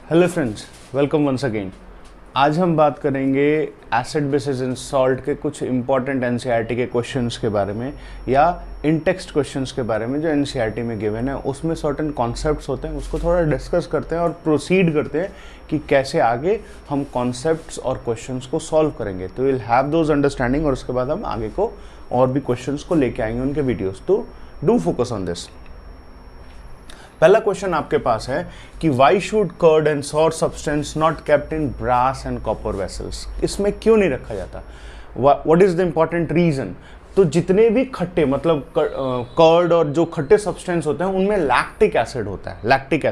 Hello friends, welcome once again. आज हम बात करेंगे एसिड बेसिस इन सॉल्ट के कुछ इंपॉर्टेंट एनसीईआरटी के क्वेश्चंस के बारे में या इन टेक्स्ट क्वेश्चंस के बारे में जो एनसीईआरटी में गिवन है। उसमें सर्टेन कॉन्सेप्ट्स होते हैं, उसको थोड़ा डिस्कस करते हैं और प्रोसीड करते हैं कि कैसे आगे हम कॉन्सेप्ट्स और क्वेश्चंस को सॉल्व करेंगे। तो विल हैव दोज अंडरस्टैंडिंग और उसके बाद हम आगे को और भी क्वेश्चंस को लेके आएंगे उनके वीडियोज़। तो डू फोकस ऑन दिस। पहला क्वेश्चन आपके पास है कि why should curd and sour substance not kept in brass and copper vessels. इसमें क्यों नहीं रखा जाता? What is the important reason? तो जितने भी खट्टे मतलब कर्ड और जो खट्टे सब्सटेंस होते हैं उनमें लैक्टिक एसिड होता है। लैक्टिक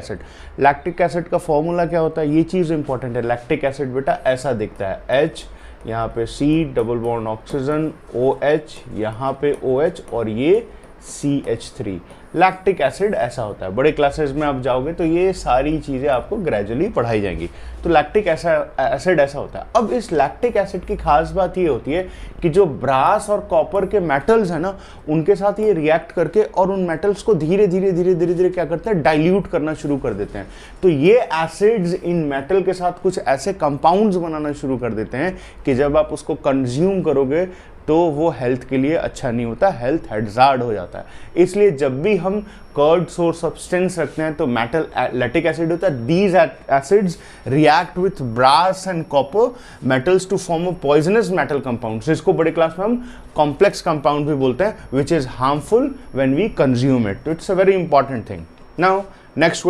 एसिड का फॉर्मूला क्या होता है? ये चीज़ इंपॉर्टेंट है। लैक्टिक एसिड बेटा ऐसा दिखता है, H यहाँ पे C double bond oxygen OH, यहाँ पे OH और ये CH3। लैक्टिक एसिड ऐसा होता है। बड़े क्लासेस में आप जाओगे तो ये सारी चीज़ें आपको ग्रेजुअली पढ़ाई जाएंगी। तो लैक्टिक एसिड ऐसा होता है। अब इस लैक्टिक एसिड की खास बात ये होती है कि जो ब्रास और कॉपर के मेटल्स है ना, उनके साथ ये रिएक्ट करके और उन मेटल्स को धीरे धीरे क्या करते हैं? डाइल्यूट करना शुरू कर देते हैं। तो ये एसिड्स इन मेटल के साथ कुछ ऐसे कंपाउंड्स बनाना शुरू कर देते हैं कि जब आप उसको कंज्यूम करोगे तो वो हेल्थ के लिए अच्छा नहीं होता, हेल्थ हैजार्ड हो जाता है। इसलिए जब भी हम कर्ड सोर्स सब्सटेंस रखते हैं तो मेटल लैक्टिक एसिड होता है। These acids react with brass and copper metals to form a poisonous metal compound, जिसको बड़े क्लास में हम कॉम्प्लेक्स कंपाउंड भी बोलते हैं, which is harmful when we consume it. तो it's a very important thing. Now next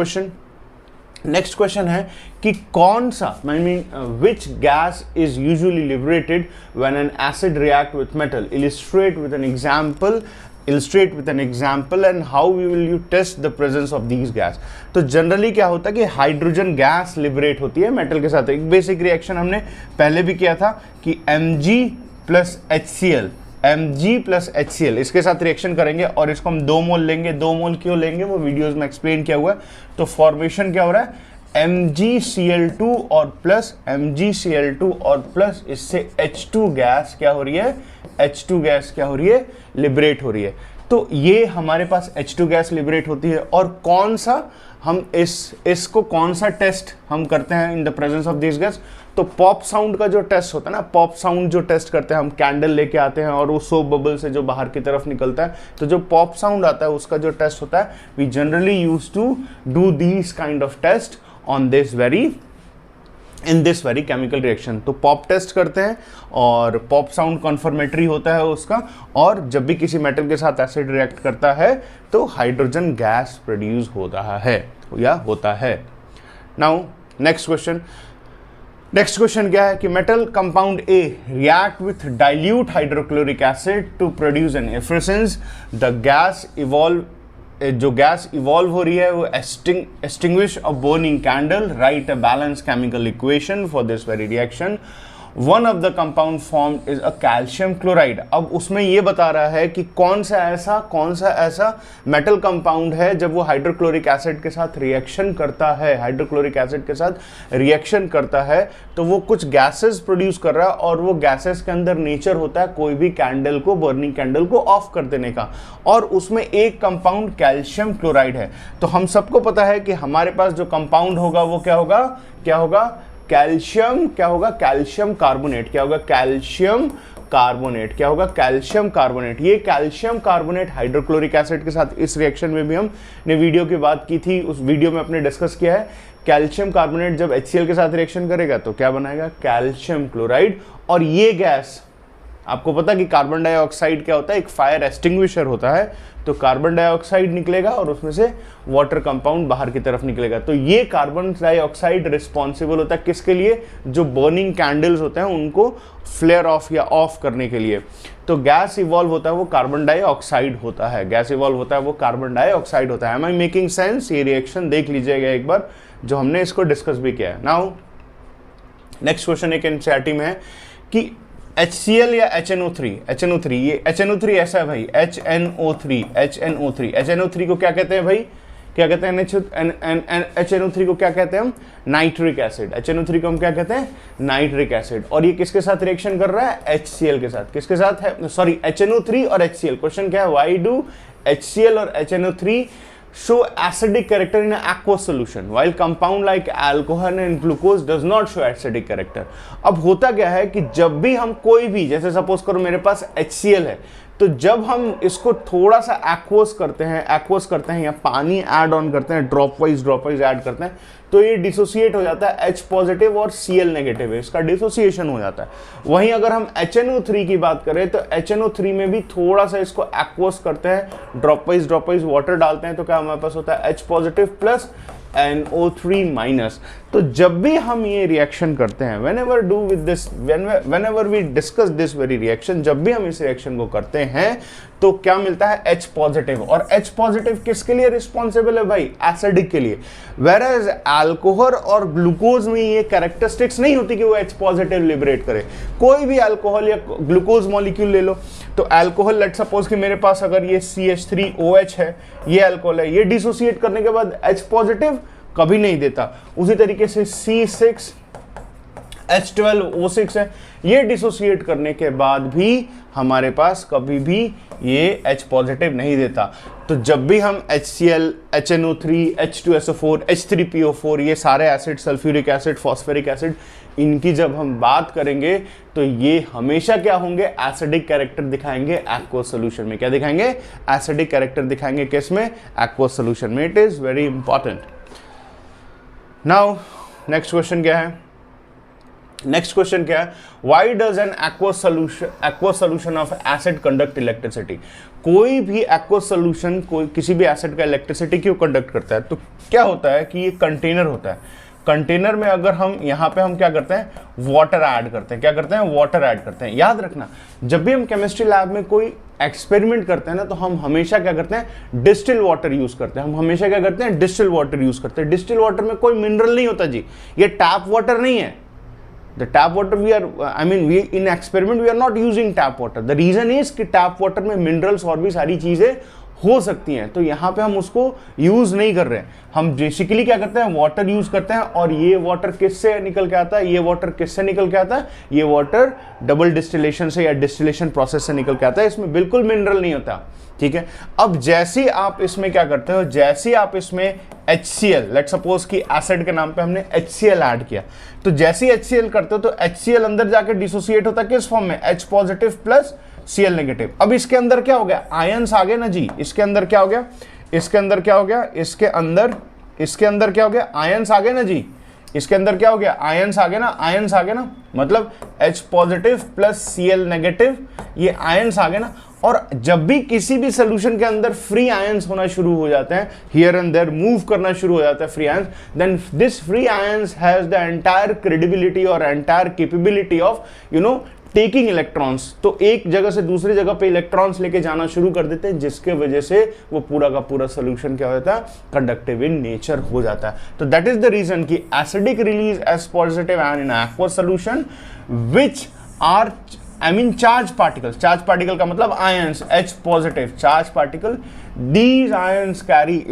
question है कि कौन सा which gas is usually liberated when an acid react with metal? Illustrate with an example and how we will you test the presence of these gas. तो generally क्या होता है कि hydrogen gas liberate होती है मेटल के साथ। एक बेसिक रिएक्शन हमने पहले भी किया था कि Mg प्लस HCl इसके साथ रिएक्शन करेंगे और इसको हम 2 मोल लेंगे। 2 मोल क्यों लेंगे वो वीडियोस में एक्सप्लेन किया हुआ है। तो फॉर्मेशन क्या हो रहा है? MgCl2 और प्लस इससे H2 गैस क्या हो रही है? लिबरेट हो रही है। तो ये हमारे पास H2 गैस लिबरेट होती है। और कौन सा हम इसको कौन सा टेस्ट हम करते हैं in the presence of this gas? तो पॉप साउंड का जो टेस्ट होता है ना, पॉप साउंड जो टेस्ट करते हैं, हम कैंडल लेके आते हैं और वो सोप बबल से जो बाहर की तरफ निकलता है, तो जो पॉप साउंड आता है उसका जो टेस्ट होता है, we generally use to do these kind of test on in this very chemical reaction. तो पॉप टेस्ट करते हैं और पॉप साउंड कन्फर्मेटरी होता है उसका। और जब भी किसी मेटल के साथ एसिड रिएक्ट करता है तो हाइड्रोजन गैस प्रोड्यूस हो रहा है या होता है। नाउ नेक्स्ट क्वेश्चन क्या है कि metal compound A react with dilute hydrochloric acid to produce an effervescence. जो गैस इवॉल्व हो रही है वो extinguish a burning candle, write a balanced chemical equation for this very reaction. One of the compound formed is a calcium chloride. अब उसमें ये बता रहा है कि कौन सा ऐसा मेटल कंपाउंड है जब वो हाइड्रोक्लोरिक एसिड के साथ रिएक्शन करता है तो वो कुछ गैसेस प्रोड्यूस कर रहा है और वो गैसेस के अंदर नेचर होता है कोई भी बर्निंग कैंडल को ऑफ कर देने का, और उसमें एक कंपाउंड कैल्शियम क्लोराइड है। तो हम सबको पता है कि हमारे पास जो कंपाउंड होगा वो क्या होगा? Calcium carbonate. ये कैल्शियम कार्बोनेट हाइड्रोक्लोरिक एसिड के साथ इस रिएक्शन में भी हमने वीडियो की बात की थी, उस वीडियो में अपने डिस्कस किया है। कैल्शियम कार्बोनेट जब HCl के साथ रिएक्शन करेगा तो क्या बनाएगा? Calcium chloride. और ये गैस आपको पता कि कार्बन डाइऑक्साइड क्या होता है? एक फायर एक्सटिंग्विशर होता है। तो कार्बन डाइऑक्साइड निकलेगा और उसमें से वाटर कंपाउंड बाहर की तरफ निकलेगा। तो ये कार्बन डाइऑक्साइड रिस्पॉन्सिबल होता है किसके लिए? जो बर्निंग कैंडल्स होते हैं उनको फ्लेयर ऑफ या ऑफ करने के लिए। तो गैस इवॉल्व होता है वो कार्बन डाइऑक्साइड होता है। Am I making sense? ये रिएक्शन देख लीजिएगा एक बार, जो हमने इसको डिस्कस भी किया है। नाउ नेक्स्ट क्वेश्चन एक एनसीईआरटी में है कि HCl या HNO3, ये HNO3 ऐसा है भाई, HNO3 को क्या कहते हैं भाई? HNO3 को क्या कहते हैं हम? Nitric acid. HNO3 को हम क्या कहते हैं? Nitric acid. और ये किसके साथ रिएक्शन कर रहा है? HCl के साथ। किसके साथ है? सॉरी, HNO3 और HCl। क्वेश्चन क्या है? व्हाई डू HCl और HNO3 show acidic character in an aqueous solution while compound like alcohol and glucose does not show acidic character। अब होता क्या है कि जब भी हम कोई भी, जैसे सपोज करो मेरे पास HCl है, तो जब हम इसको थोड़ा सा एक्वस करते हैं या पानी ऐड ऑन करते हैं, ड्रॉप वाइज ऐड करते हैं, तो ये डिसोसिएट हो जाता है H पॉजिटिव और Cl नेगेटिव है, इसका डिसोसिएशन हो जाता है। वहीं अगर हम HNO3 की बात करें तो HNO3 में भी थोड़ा सा इसको एक्वस करते हैं, ड्रॉप वाइज वाटर डालते हैं, तो क्या हमारे पास होता है H positive plus NO3 minus. तो जब भी हम ये रिएक्शन करते हैं, whenever we discuss this very reaction, जब भी हम इस रिएक्शन को करते हैं तो क्या मिलता है H पॉजिटिव, और H पॉजिटिव किसके लिए रिस्पॉन्सिबल है भाई? एसिडिक के लिए। वेराज अल्कोहल और ग्लूकोज में ये कैरेक्टरिस्टिक्स नहीं होती कि वो H पॉजिटिव लिबरेट करे। कोई भी अल्कोहल या ग्लूकोज मॉलिक्यूल ले लो, तो अल्कोहल, लेट सपोज कि मेरे पास अगर ये CH3OH है, ये अल्कोहल है, ये डिसोसिएट करने के बाद H पॉजिटिव कभी नहीं देता। उसी तरीके से C6H12O6 है, ये डिसोसिएट करने के बाद भी हमारे पास कभी भी ये H पॉजिटिव नहीं देता। तो जब भी हम HCl, HNO3, H2SO4, H3PO4, ये सारे acid, sulphuric acid, phosphoric acid, इनकी जब हम बात करेंगे तो ये हमेशा क्या होंगे? एसिडिक कैरेक्टर दिखाएंगे एक्वस सोल्यूशन में। क्या दिखाएंगे? एसिडिक कैरेक्टर दिखाएंगे किसमें? एक्वस सोल्यूशन में। It is very important. Now next question क्या है? नेक्स्ट क्वेश्चन क्या है? Why does an aqueous solution of acid conduct electricity? कोई भी एक्वस सोल्यूशन किसी भी एसिड का इलेक्ट्रिसिटी क्यों कंडक्ट करता है? तो क्या होता है कि ये कंटेनर होता है, कंटेनर में अगर हम यहाँ पे हम क्या करते हैं? वाटर ऐड करते हैं। क्या करते हैं? वाटर ऐड करते हैं। याद रखना, जब भी हम केमिस्ट्री लैब में कोई एक्सपेरिमेंट करते हैं ना, तो हम हमेशा क्या करते हैं? डिस्टिल वाटर यूज करते हैं। हम हमेशा क्या करते हैं? डिस्टिल वाटर यूज करते हैं। डिस्टिल वाटर में कोई मिनरल नहीं होता जी, ये टैप वाटर नहीं है। The tap water we in experiment we are not using tap water. The reason is कि tap water में minerals और भी सारी चीजें हो सकती हैं, तो यहाँ पे हम उसको यूज नहीं कर रहे हैं। हम बेसिकली क्या करते हैं? वाटर यूज करते हैं। और ये वाटर किससे निकल के आता है? ये वाटर किससे निकल के आता है? ये वाटर डबल डिस्टिलेशन से या डिस्टिलेशन प्रोसेस से निकल के आता है। इसमें बिल्कुल मिनरल नहीं होता, ठीक है। अब जैसे आप इसमें क्या करते हो? जैसे आप इसमें HCl, लेट सपोज कि एसिड के नाम पे हमने HCl ऐड किया, तो जैसे ही HCl करते हो तो HCl अंदर जाके डिसोसिएट होता है किस फॉर्म में? H positive plus Cl negative. अब इसके अंदर क्या हो गया? आयंस आ गए ना जी। इसके अंदर क्या हो गया? इसके अंदर क्या हो गया? इसके अंदर क्या हो गया? आयंस आ गए ना जी। इसके अंदर क्या हो गया? आयंस आ गए ना, आयंस आ गए ना, मतलब H positive plus Cl negative, ये आयंस आ गए ना। और जब भी किसी भी सोल्यूशन के अंदर फ्री आयंस होना शुरू हो जाते हैं, हियर एंड देयर मूव करना शुरू हो जाता है free ions, then this free ions has the entire credibility और entire capability of taking electrons. तो एक जगह से दूसरी जगह पे इलेक्ट्रॉन्स लेके जाना शुरू कर देते हैं, जिसके वजह से वो पूरा का पूरा सोल्यूशन क्या हो जाता है? कंडक्टिव इन नेचर हो जाता है। तो दैट इज द रीजन कि acidic release as positive ion in aqueous solution which are charge particle का मतलब ions, H positive charge particle, these ions carry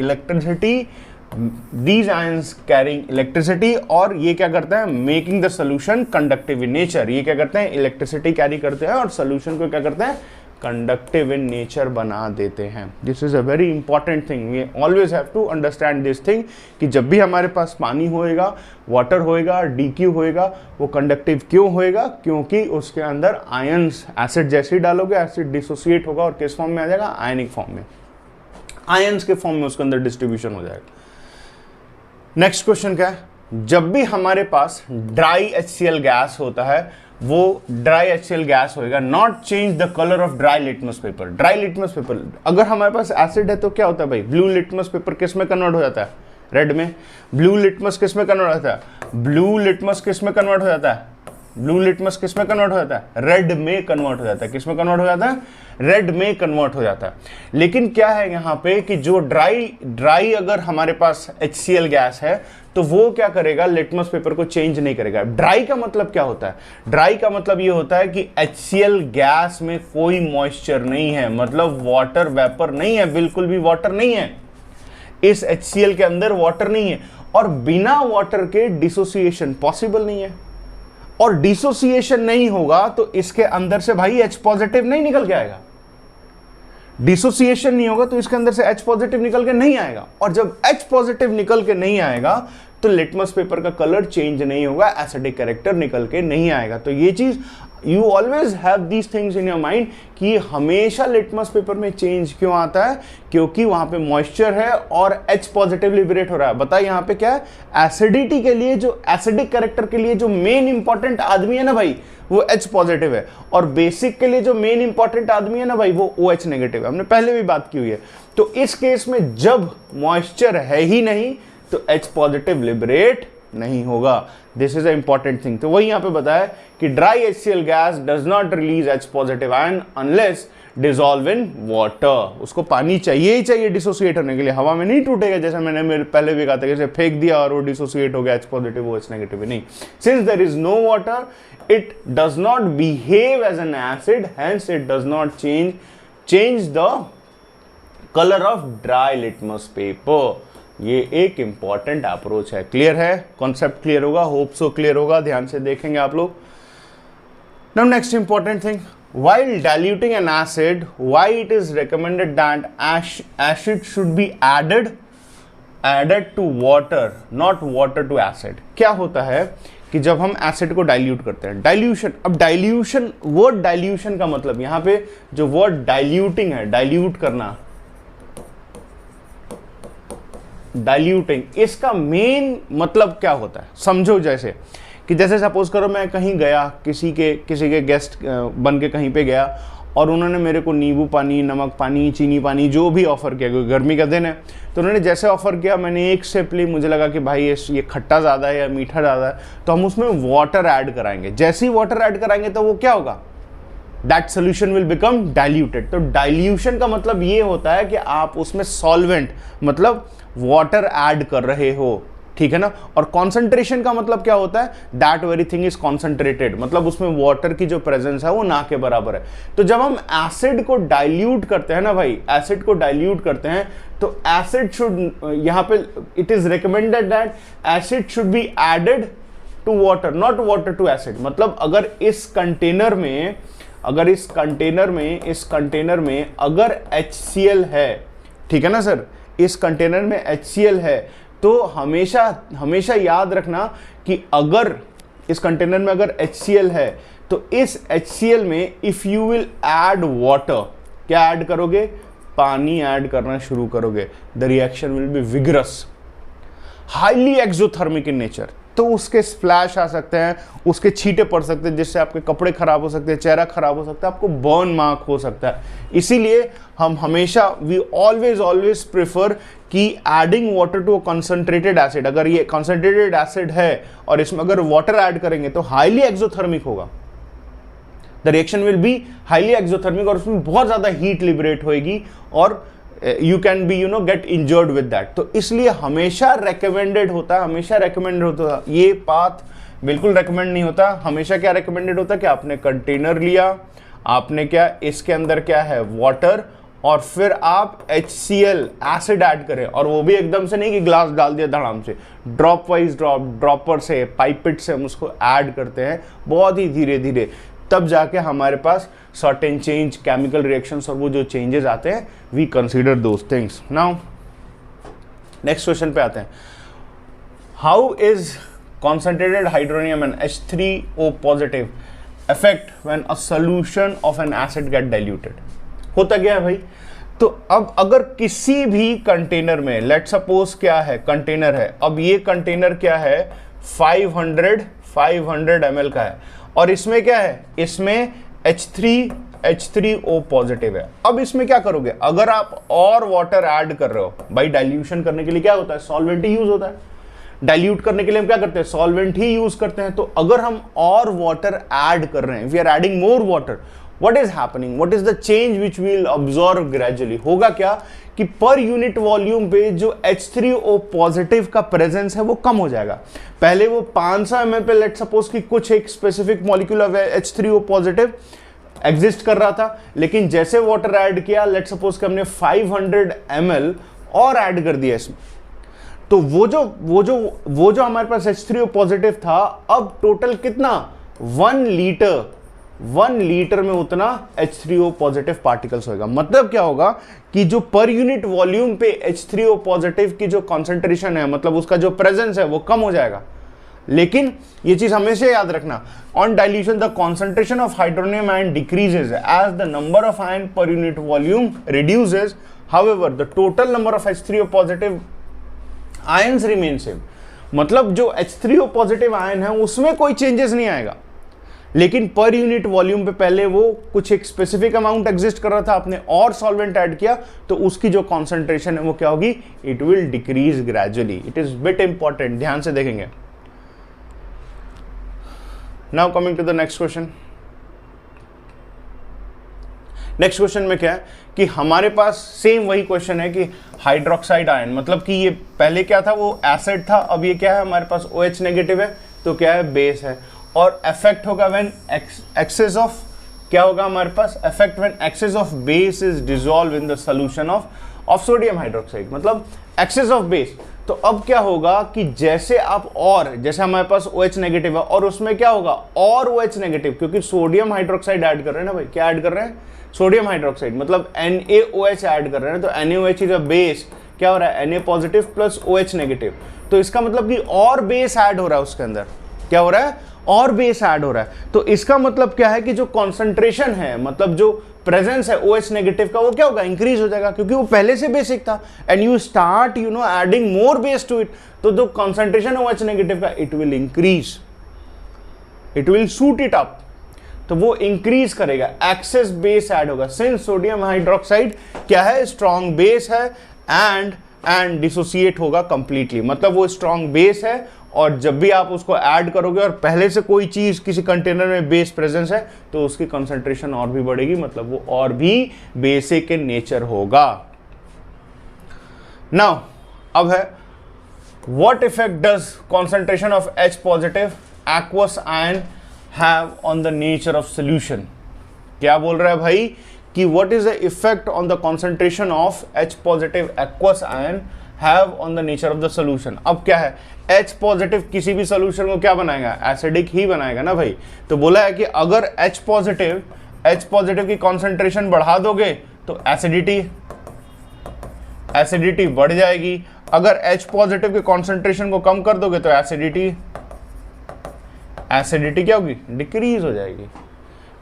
electricity, और ये क्या करते हैं? Making the solution conductive in nature. ये क्या करते हैं? इलेक्ट्रिसिटी कैरी करते हैं और सोल्यूशन को क्या करते हैं? कंडक्टिव इन नेचर बना देते हैं। This is a very important thing, we always have to understand this thing कि जब भी हमारे पास पानी होएगा, वाटर होएगा, DQ होएगा, वो कंडक्टिव क्यों होएगा? क्योंकि उसके अंदर आयंस, एसिड जैसे ही डालोगे एसिड डिसोसिएट होगा और किस फॉर्म में आ जाएगा? आयनिक फॉर्म में, आयंस के फॉर्म में उसके अंदर डिस्ट्रीब्यूशन हो जाएगा। नेक्स्ट क्वेश्चन क्या है? जब भी हमारे पास ड्राई HCl गैस होता है, वो ड्राई HCl गैस होएगा, not change the colour of dry litmus paper. Dry litmus paper, अगर हमारे पास एसिड है तो क्या होता है भाई? ब्लू लिटमस पेपर किस में कन्वर्ट हो जाता है? रेड में। ब्लू लिटमस किस में कन्वर्ट होता है? ब्लू लिटमस किस में कन्वर्ट हो जाता है? ब्लू लिटमस किस में कन्वर्ट हो जाता है? रेड में कन्वर्ट हो जाता है। किस में कन्वर्ट हो जाता है? रेड में कन्वर्ट हो जाता है। लेकिन क्या है यहाँ पे कि जो ड्राई अगर हमारे पास HCl गैस है तो वो क्या करेगा? लिटमस पेपर को चेंज नहीं करेगा। ड्राई का मतलब क्या होता है? ड्राई का मतलब ये होता है कि HCl गैस में कोई मॉइस्चर नहीं है, मतलब वाटर वेपर नहीं है, बिल्कुल भी वाटर नहीं है। इस HCl के अंदर वाटर नहीं है, और बिना वाटर के डिसोसिएशन पॉसिबल नहीं है। और डिसोसिएशन नहीं होगा तो इसके अंदर से भाई H पॉजिटिव नहीं निकल के आएगा। डिसोसिएशन नहीं होगा तो इसके अंदर से H पॉजिटिव निकल के नहीं आएगा, और जब H पॉजिटिव निकल के नहीं आएगा तो लिटमस पेपर का कलर चेंज नहीं होगा, एसिडिक कैरेक्टर निकल के नहीं आएगा। तो ये चीज you always have these things in your mind कि हमेशा लिटमस पेपर में चेंज क्यों आता है, क्योंकि वहां पे मॉइस्चर है और H पॉजिटिव लिबरेट हो रहा है। बताइए यहाँ पे क्या है, एसिडिटी के लिए, जो एसिडिक कैरेक्टर के लिए जो मेन इंपॉर्टेंट आदमी है ना भाई वो H पॉजिटिव है, और बेसिक के लिए जो मेन इंपॉर्टेंट आदमी है ना भाई वो OH नेगेटिव है। हमने पहले भी बात की हुई है। तो इस केस में जब मॉइस्चर है ही नहीं तो H पॉजिटिव लिबरेट नहीं होगा। This is a important thing. तो वही यहां पे बताया कि dry HCl gas does not release H positive ion unless dissolve in water. उसको पानी चाहिए ही चाहिए डिसोसिएट होने के लिए, हवा में नहीं टूटेगा, जैसा मैंने मेरे पहले भी कहा था, जैसे फेंक दिया और वो डिसोसिएट हो गया H पॉजिटिव OH नेगेटिव, नहीं। Since there is no water it does not behave as an acid, hence it does not change the colour of dry litmus paper. ये एक इंपॉर्टेंट अप्रोच है। क्लियर है, concept clear होगा, hope so clear होगा, ध्यान से देखेंगे आप लोग। Now next important thing, while diluting an acid, why it is recommended that acid should be added to water, not water to acid। क्या होता है कि जब हम एसिड को डाइल्यूट करते हैं, डाइल्यूशन, अब डाइल्यूशन, वर्ड डाइल्यूशन का मतलब यहाँ पे जो वर्ड डाइल्यूटिंग है, डाइल्यूट करना, डाइल्यूटिंग, इसका मेन मतलब क्या होता है समझो। जैसे कि जैसे सपोज करो मैं कहीं गया, किसी के गेस्ट बन के कहीं पे गया और उन्होंने मेरे को नींबू पानी, नमक पानी, चीनी पानी जो भी ऑफ़र किया, क्योंकि गर्मी का दिन है तो उन्होंने जैसे ऑफ़र किया, मैंने एक सिप ली, मुझे लगा कि भाई ये खट्टा ज़्यादा है या मीठा ज़्यादा है, तो हम उसमें वाटर ऐड कराएंगे। जैसे ही वाटर ऐड कराएंगे तो वो क्या होगा, that solution will become diluted. तो डाइल्यूशन का मतलब ये होता है कि आप उसमें सॉल्वेंट मतलब वाटर ऐड कर रहे हो, ठीक है ना। और कॉन्सेंट्रेशन का मतलब क्या होता है, that very thing is concentrated, मतलब उसमें वाटर की जो प्रेजेंस है वो ना के बराबर है। तो जब हम एसिड को डाइल्यूट करते हैं ना भाई, एसिड को डाइल्यूट करते हैं तो एसिड शुड, यहाँ पे it is recommended that acid should be added to water, not water to acid. मतलब अगर इस कंटेनर में अगर HCl है, ठीक है ना सर, इस कंटेनर में HCl है, तो हमेशा याद रखना कि अगर इस कंटेनर में अगर HCl है तो इस HCl में if you will add water, क्या ऐड करोगे, पानी ऐड करना शुरू करोगे, the reaction will be vigorous, highly exothermic in nature. तो उसके स्प्लैश आ सकते हैं, उसके छींटे पड़ सकते हैं, जिससे आपके कपड़े खराब हो सकते हैं, चेहरा खराब हो सकता है, आपको बर्न मार्क हो सकता है। इसीलिए हम हमेशा वी ऑलवेज प्रेफर कि adding water to a concentrated acid, अगर ये कंसंट्रेटेड एसिड है और इसमें अगर वाटर ऐड करेंगे तो हाईली एक्सोथर्मिक होगा, the reaction will be highly exothermic, और उसमें बहुत ज्यादा हीट लिबरेट होएगी और you can be get injured with that. तो इसलिए हमेशा रेकमेंडेड होता है, ये पाथ बिल्कुल रेकमेंड नहीं होता। हमेशा क्या रेकमेंडेड होता है कि आपने कंटेनर लिया, आपने क्या इसके अंदर क्या है वाटर, और फिर आप HCl एसिड ऐड करें, और वो भी एकदम से नहीं कि ग्लास डाल दिया धड़ाम से, ड्रॉप वाइज ड्रॉपर से, पाइपेट से हम उसको ऐड करते हैं बहुत ही धीरे धीरे, तब जाके हमारे पास सर्टेन चेंज, केमिकल रिएक्शंस और वो जो चेंजेस आते हैं, we consider those things. Now next question पे आते हैं, how is concentrated hydronium and H3O positive affect when a solution of an acid get diluted। होता क्या है भाई, तो अब अगर किसी भी कंटेनर में, लेट सपोज क्या है, कंटेनर है, अब ये कंटेनर क्या है 500 ml का है, और इसमें क्या है, इसमें H3O पॉजिटिव है। अब इसमें क्या करोगे, अगर आप और वाटर ऐड कर रहे हो, भाई डाइल्यूशन करने के लिए क्या होता है, सॉल्वेंट ही यूज होता है, डाइल्यूट करने के लिए हम क्या करते हैं, सॉल्वेंट ही यूज करते हैं। तो अगर हम और वाटर ऐड कर रहे हैं, we are adding more water, what is happening, what is the change which will observe gradually, होगा क्या कि पर यूनिट वॉल्यूम पे जो H3O पॉजिटिव का प्रेजेंस है वो कम हो जाएगा। पहले वो 500 ml पे लेट सपोज कि कुछ एक specific molecule of H3O positive exist कर रहा था, लेकिन जैसे वाटर ऐड किया, लेट सपोज कि हमने 500 ml और ऐड कर दिया इसमें, तो वो जो हमारे पास H3O पॉजिटिव था, अब टोटल कितना 1 लीटर 1 लीटर में उतना H3O पॉजिटिव पार्टिकल्स होगा। मतलब क्या होगा कि जो पर यूनिट वॉल्यूम पे H3O पॉजिटिव की जो कॉन्सेंट्रेशन है, मतलब उसका जो प्रेजेंस है वो कम हो जाएगा। लेकिन ये चीज हमेशा याद रखना, on dilution the concentration of hydronium ion decreases as the number of ion per unit volume reduces, however the total number of H3O positive ions remain same. मतलब जो H3O पॉजिटिव आयन है उसमें कोई चेंजेस नहीं आएगा, लेकिन पर unit volume पे पहले वो कुछ एक स्पेसिफिक अमाउंट एग्जिस्ट कर रहा था, आपने और सॉल्वेंट ऐड किया तो उसकी जो कॉन्सेंट्रेशन है वो क्या होगी, it will decrease gradually. It is bit important, ध्यान से देखेंगे। Now coming to the next question. Next question में क्या है कि हमारे पास सेम वही क्वेश्चन है कि हाइड्रोक्साइड आयन, मतलब कि ये पहले क्या था, वो एसिड था, अब ये क्या है हमारे पास OH नेगेटिव है, तो क्या है, बेस है। और इफेक्ट होगा व्हेन एक्सेस ऑफ, क्या होगा हमारे पास, effect when excess of base is dissolve in the solution of sodium hydroxide, मतलब एक्सेस ऑफ बेस। तो अब क्या होगा कि जैसे आप, और जैसे हमारे पास OH नेगेटिव है और उसमें क्या होगा और OH नेगेटिव, क्योंकि सोडियम हाइड्रोक्साइड ऐड कर रहे हैं ना भाई, क्या ऐड कर रहे हैं, सोडियम हाइड्रोक्साइड, मतलब NaOH ऐड कर रहे हैं, तो NaOH इज अ बेस, क्या हो रहा है, Na positive plus OH negative, तो इसका मतलब कि और बेस ऐड हो रहा है उसके अंदर, क्या हो रहा है, और बेस ऐड हो रहा है। तो इसका मतलब क्या है कि जो कॉन्सेंट्रेशन है, मतलब जो प्रेजेंस है OH नेगेटिव का, वो क्या होगा, इंक्रीज हो जाएगा, क्योंकि वो पहले से बेसिक था and you start adding more base to it, तो जो कॉन्सेंट्रेशन OH नेगेटिव का, it will increase, it will shoot it up, तो वो इंक्रीज करेगा, एक्सेस बेस ऐड होगा। सिंस सोडियम हाइड्रोक्साइड क्या है, स्ट्रॉन्ग बेस है एंड डिसोसिएट होगा कंप्लीटली, मतलब वो स्ट्रॉन्ग बेस है, और जब भी आप उसको ऐड करोगे और पहले से कोई चीज किसी कंटेनर में बेस प्रेजेंस है तो उसकी कंसंट्रेशन और भी बढ़ेगी, मतलब वो और भी बेसिक इन नेचर होगा। नाउ अब है, what effect does concentration of H positive aqueous ion have on the nature of solution. क्या बोल रहा है भाई कि what is the effect on the concentration of H positive aqueous ion have on the nature of the solution. अब क्या है, H positive किसी भी सोल्यूशन को क्या बनाएगा, एसिडिक ही बनाएगा ना भाई। तो बोला है कि अगर H पॉजिटिव की कॉन्सेंट्रेशन बढ़ा दोगे तो एसिडिटी बढ़ जाएगी, अगर H पॉजिटिव की कॉन्सेंट्रेशन को कम कर दोगे तो एसिडिटी क्या होगी, डिक्रीज हो जाएगी।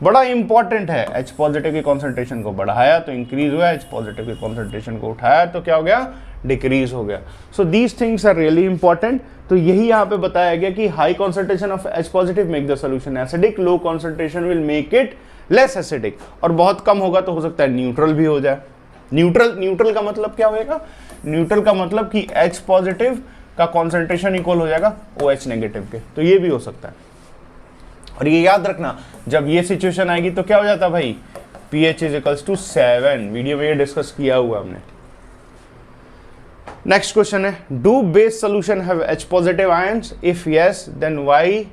बड़ा इंपॉर्टेंट है, H पॉजिटिव की कॉन्सेंट्रेशन को बढ़ाया तो इंक्रीज हुआ, H पॉजिटिव की कॉन्सेंट्रेशन को उठाया तो क्या हो गया, डिक्रीज हो गया। So these things are really important. तो यही यहाँ पे बताया गया कि high concentration of H positive make the solution acidic, low concentration will make it less acidic, और बहुत कम होगा तो हो सकता है न्यूट्रल भी हो जाए। न्यूट्रल का मतलब क्या होगा, न्यूट्रल का मतलब कि H पॉजिटिव का कॉन्सेंट्रेशन इक्वल हो जाएगा OH नेगेटिव के, तो ये भी हो सकता है। और ये याद रखना, जब ये सिचुएशन आएगी तो क्या हो जाता है भाई, pH is equals to 7। Video में ये डिस्कस किया हुआ हमने। नेक्स्ट क्वेश्चन है, do base solution have H positive ions, if yes then why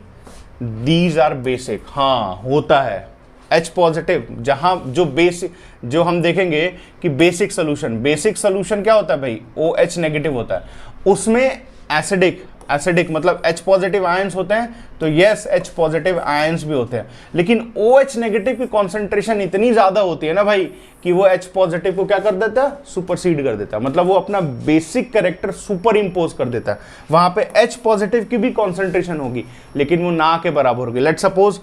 these are basic. हाँ होता है, H पॉजिटिव जहां जो हम देखेंगे कि बेसिक सोल्यूशन क्या होता है भाई, OH नेगेटिव होता है, उसमें एसिडिक मतलब H पॉजिटिव आयंस होते हैं, तो यस H पॉजिटिव आयंस भी होते हैं, लेकिन OH नेगेटिव की कॉन्सेंट्रेशन इतनी ज्यादा होती है ना भाई कि वो H पॉजिटिव को क्या कर देता है, सुपरसीड कर देता है, मतलब वो अपना बेसिक कैरेक्टर सुपर इंपोज कर देता है। वहां पे H पॉजिटिव की भी कॉन्सेंट्रेशन होगी लेकिन वो ना के बराबर होगी। लेट्स सपोज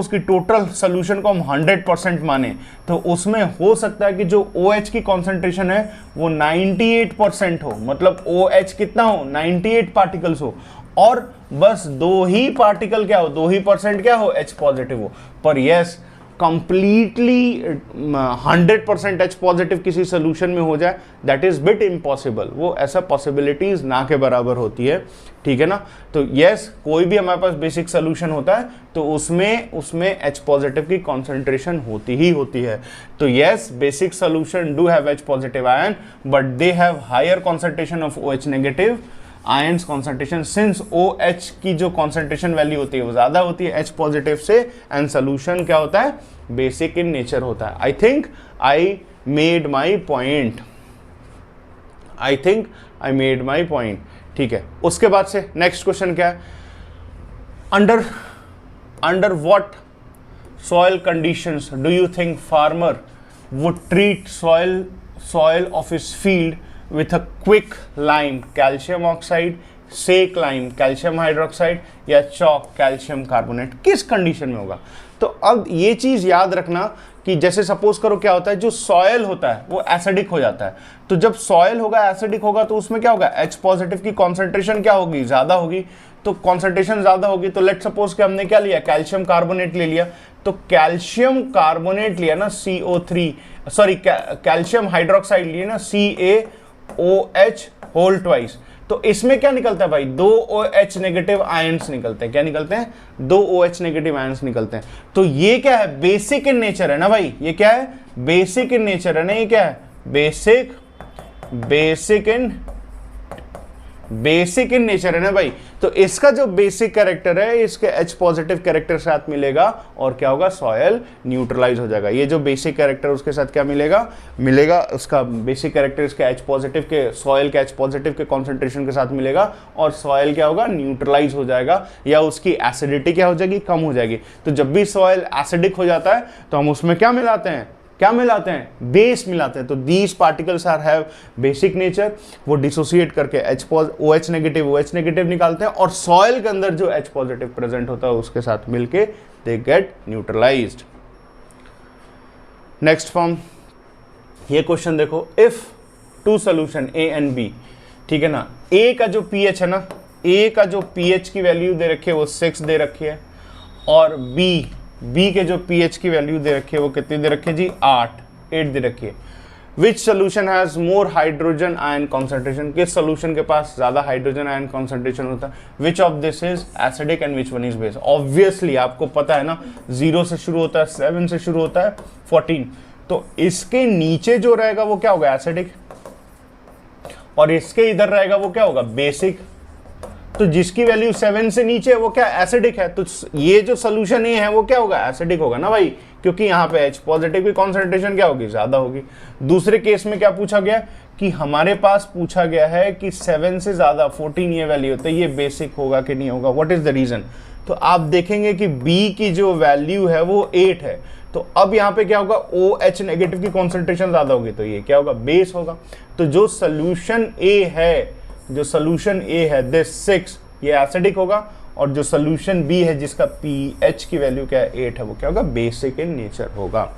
कि टोटल सोल्यूशन को हम 100% माने तो उसमें हो सकता है कि जो OH की कॉन्सेंट्रेशन है वो 98% हो, मतलब OH कितना हो, 98 पार्टिकल्स हो, और बस 2 ही पार्टिकल क्या हो, 2% क्या हो, H पॉजिटिव हो। पर यस कंप्लीटली 100% H पॉजिटिव किसी सोल्यूशन में हो जाए, दैट इज बिट इम्पॉसिबल, वो ऐसा पॉसिबिलिटीज ना के बराबर होती है, ठीक है ना। तो यस कोई भी हमारे पास बेसिक सोल्यूशन होता है तो उसमें H पॉजिटिव की कॉन्सेंट्रेशन होती ही होती है। तो yes basic solution do have H positive ion but they have higher concentration of OH negative ions concentration, since OH की जो कॉन्सेंट्रेशन वैल्यू होती है वो ज्यादा होती है H पॉजिटिव से, एंड सोल्यूशन क्या होता है, बेसिक इन नेचर होता है। I think I made my point, ठीक है। उसके बाद से नेक्स्ट क्वेश्चन क्या है, under what soil conditions do you think farmer would treat soil of his field with a quick lime calcium oxide, sec lime calcium hydroxide, या chalk calcium carbonate? किस condition में होगा? तो अब ये चीज याद रखना कि जैसे सपोज करो क्या होता है, जो सॉयल होता है वो एसिडिक हो जाता है, तो जब सॉयल होगा एसिडिक होगा तो उसमें क्या होगा, H पॉजिटिव की कॉन्सेंट्रेशन क्या होगी, ज्यादा होगी। तो कॉन्सेंट्रेशन ज्यादा होगी तो लेट सपोज कि हमने क्या लिया, कैल्शियम कार्बोनेट ले लिया, तो कैल्शियम कार्बोनेट लिया ना CO3, सॉरी कैल्शियम हाइड्रोक्साइड लिया ना CaOH होल ट्वाइस, तो इसमें क्या निकलता है भाई, 2 OH नेगेटिव आयंस निकलते हैं। क्या निकलते हैं? 2 OH नेगेटिव आयंस निकलते हैं। तो ये क्या है, बेसिक इन नेचर है ना भाई, ये क्या है, बेसिक इन नेचर है ना, ये क्या है, बेसिक इन नेचर है ना भाई। तो इसका जो बेसिक कैरेक्टर है इसके H पॉजिटिव कैरेक्टर साथ मिलेगा और क्या होगा, सॉयल न्यूट्रलाइज हो जाएगा। ये जो बेसिक कैरेक्टर उसके साथ क्या मिलेगा उसका बेसिक कैरेक्टर इसके H पॉजिटिव के, सॉयल के H पॉजिटिव के कॉन्सेंट्रेशन के साथ मिलेगा और सॉयल क्या होगा, न्यूट्रलाइज हो जाएगा, या उसकी एसिडिटी क्या हो जाएगी, कम हो जाएगी। तो जब भी सॉयल एसिडिक हो जाता है तो हम उसमें क्या मिलाते हैं, बेस मिलाते हैं। तो these particles are have basic nature, वो डिसोसिएट करके OH नेगेटिव निकालते हैं और सॉइल के अंदर जो H पॉजिटिव प्रेजेंट होता है उसके साथ मिलके they get neutralised. Next form, ये क्वेश्चन देखो, if two solution A and B, ठीक है ना, A का जो pH है ना, A का जो pH की वैल्यू दे रखी है वो 6 दे रखी है, और B के जो pH की वैल्यू दे रखी है वो कितनी दे रखी है जी, 8 दे रखी है। Which solution has more hydrogen ion concentration, किस सोल्यूशन के पास ज्यादा हाइड्रोजन आयन कॉन्सेंट्रेशन होता है? Which of this is acidic and which one is base? Obviously आपको पता है ना, 0 से शुरू होता है, 7 से शुरू होता है, 14, तो इसके नीचे जो रहेगा वो क्या होगा, एसिडिक, और इसके इधर रहेगा वो क्या होगा, बेसिक। तो जिसकी वैल्यू 7 से नीचे है वो क्या, एसिडिक है। तो ये जो सोल्यूशन ए है वो क्या होगा, एसिडिक होगा ना भाई, क्योंकि यहाँ पे H पॉजिटिव की कॉन्सेंट्रेशन क्या होगी, ज्यादा होगी। दूसरे केस में क्या पूछा गया कि हमारे पास पूछा गया है कि 7 से ज्यादा 14 ये वैल्यू होता है, ये बेसिक होगा कि नहीं होगा, व्हाट इज द रीजन? तो आप देखेंगे कि B की जो वैल्यू है वो 8 है, तो अब यहाँ पे क्या होगा, OH नेगेटिव की कॉन्सेंट्रेशन ज्यादा होगी, तो ये क्या होगा, बेस होगा। तो जो सोल्यूशन ए है दिस 6, ये एसिडिक होगा, और जो सोल्यूशन B है जिसका pH की वैल्यू क्या है, 8 है, वो क्या होगा, बेसिक इन नेचर होगा।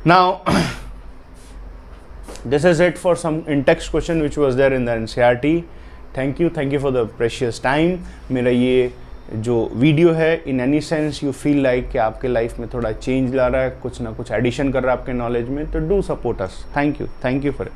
Now this is it for some in text question which was there in the NCERT। Thank you for the precious time. मेरा ये जो वीडियो है, in any sense you feel like कि आपके life में थोड़ा change ला रहा है, कुछ ना कुछ एडिशन कर रहा है आपके नॉलेज में, तो do support us. Thank you for it.